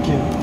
Ok.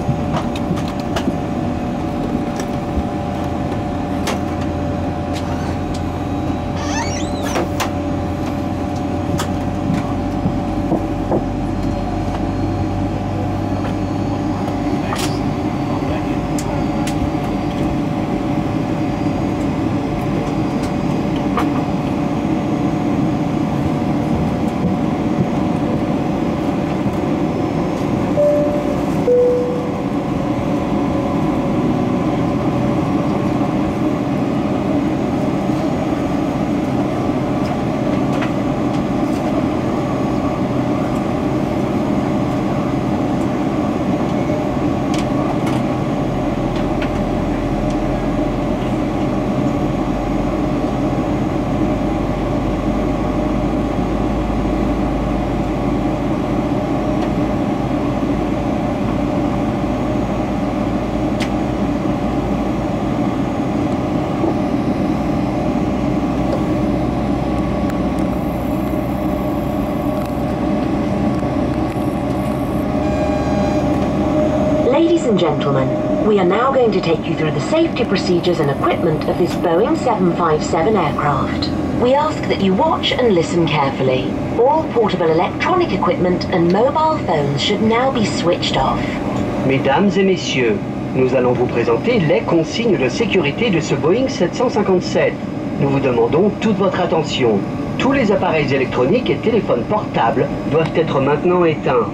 Ladies and gentlemen, we are now going to take you through the safety procedures and equipment of this Boeing 757 aircraft. We ask that you watch and listen carefully. All portable electronic equipment and mobile phones should now be switched off. Mesdames et messieurs, nous allons vous présenter les consignes de sécurité de ce Boeing 757. Nous vous demandons toute votre attention. Tous les appareils électroniques et téléphones portables doivent être maintenant éteints.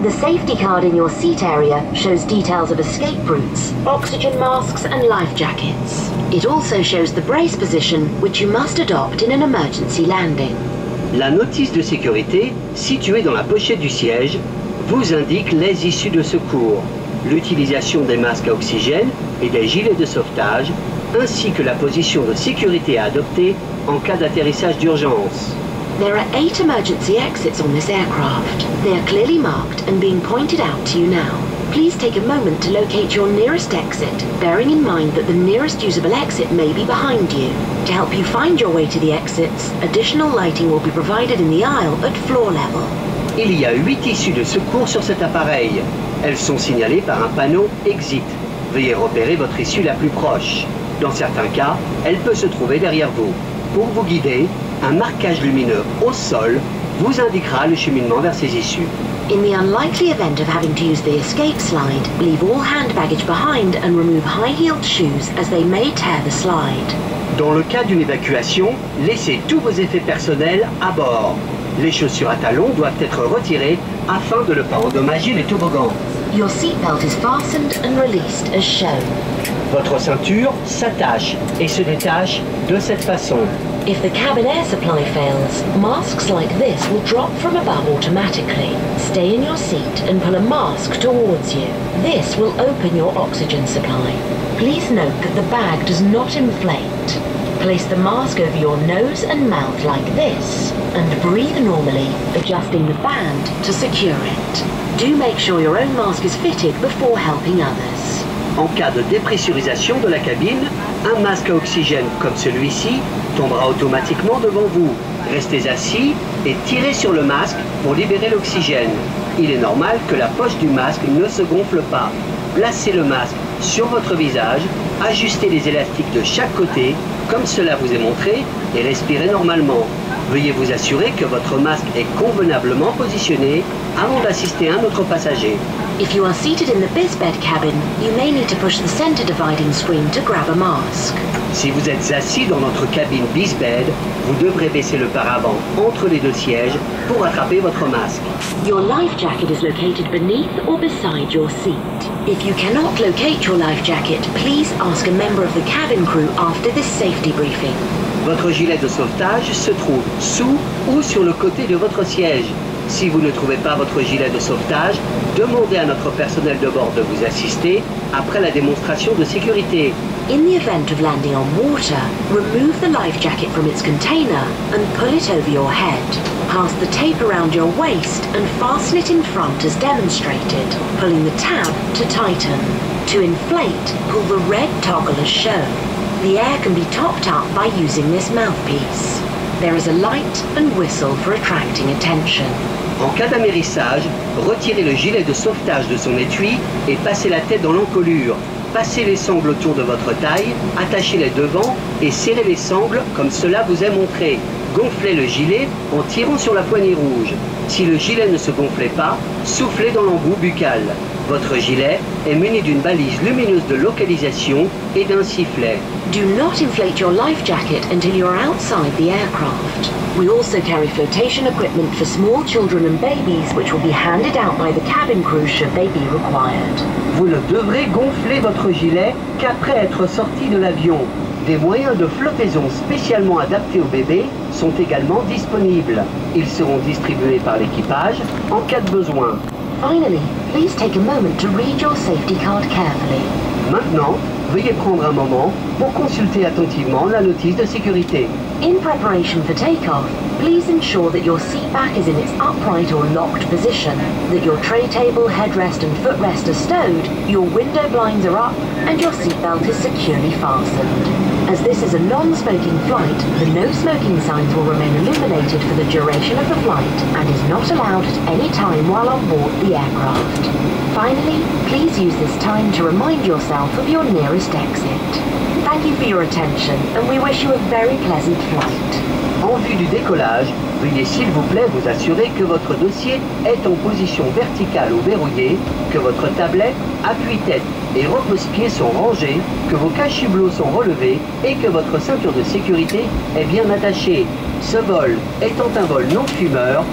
The safety card in your seat area shows details of escape routes, oxygen masks and life jackets. It also shows the brace position which you must adopt in an emergency landing. La notice de sécurité, située dans la pochette du siège, vous indique les issues de secours, l'utilisation des masques à oxygène et des gilets de sauvetage, ainsi que la position de sécurité à adopter en cas d'atterrissage d'urgence. There are 8 emergency exits on this aircraft. They are clearly marked and being pointed out to you now. Please take a moment to locate your nearest exit, bearing in mind that the nearest usable exit may be behind you. To help you find your way to the exits, additional lighting will be provided in the aisle at floor level. Il y a 8 issues de secours sur cet appareil. Elles sont signalées par un panneau Exit. Veuillez repérer votre issue la plus proche. Dans certains cas, elle peut se trouver derrière vous. Pour vous guider, un marquage lumineux au sol vous indiquera le cheminement vers ces issues. In the unlikely event of having to use the escape slide, leave all hand baggage behind and remove high-heeled shoes as they may tear the slide. Dans le cas d'une évacuation, laissez tous vos effets personnels à bord. Les chaussures à talons doivent être retirées afin de ne pas endommager les toboggans. Your seatbelt is fastened and released as shown. Votre ceinture s'attache et se détache de cette façon. If the cabin air supply fails, masks like this will drop from above automatically. Stay in your seat and pull a mask towards you. This will open your oxygen supply. Please note that the bag does not inflate. Place the mask over your nose and mouth like this and breathe normally, adjusting the band to secure it. Do make sure your own mask is fitted before helping others. En cas de dépressurisation de la cabine, un masque à oxygène comme celui-ci tombera automatiquement devant vous. Restez assis et tirez sur le masque pour libérer l'oxygène. Il est normal que la poche du masque ne se gonfle pas. Placez le masque sur votre visage, ajustez les élastiques de chaque côté, comme cela vous est montré, et respirez normalement. Veuillez vous assurer que votre masque est convenablement positionné avant d'assister un autre passager. If you are seated in the BizBed cabin, you may need to push the center dividing screen to grab a mask. Si vous êtes assis dans notre cabine BizBed, vous devrez baisser le paravent entre les deux sièges pour attraper votre masque. Your life jacket is located beneath or beside your seat. If you cannot locate your life jacket, please ask a member of the cabin crew after this safety briefing. Votre gilet de sauvetage se trouve sous ou sur le côté de votre siège. Si vous ne trouvez pas votre gilet de sauvetage, demandez à notre personnel de bord de vous assister après la démonstration de sécurité. In the event of landing on water, remove the life jacket from its container and pull it over your head. Pass the tape around your waist and fasten it in front as demonstrated, pulling the tab to tighten. To inflate, pull the red toggle as shown. The air can be topped up by using this mouthpiece. There is a light and whistle for attracting attention. En cas d'amérissage, retirez le gilet de sauvetage de son étui et passez la tête dans l'encolure. Passez les sangles autour de votre taille, attachez-les devant et serrez les sangles comme cela vous est montré. Gonflez le gilet en tirant sur la poignée rouge. Si le gilet ne se gonflait pas, soufflez dans l'embout buccal. Votre gilet est muni d'une balise lumineuse de localisation et d'un sifflet. Do not inflate your life jacket until you're outside the aircraft. We also carry flotation equipment for small children and babies, which will be handed out by the cabin crew should they be required. Vous ne devrez gonfler votre gilet qu'après être sorti de l'avion. Des moyens de flottaison spécialement adaptés aux bébés sont également disponibles. Ils seront distribués par l'équipage en cas de besoin. Finally, please take a moment to read your safety card carefully. Maintenant, veuillez prendre un moment pour consulter attentivement la notice de sécurité. In preparation for takeoff, please ensure that your seat back is in its upright or locked position, that your tray table, headrest and footrest are stowed, your window blinds are up, and your seatbelt is securely fastened. As this is a non-smoking flight, the no smoking signs will remain illuminated for the duration of the flight and is not allowed at any time while on board the aircraft. Finally, please use this time to remind yourself of your nearest exit. Thank you for your attention and we wish you a very pleasant flight. En vue du décollage, veuillez s'il vous plaît vous assurer que votre dossier est en position verticale ou verrouillée, que votre tablette, appui-tête et repose-pieds sont rangés, que vos cache-hublots sont relevés et que votre ceinture de sécurité est bien attachée. Ce vol étant un vol non fumeur,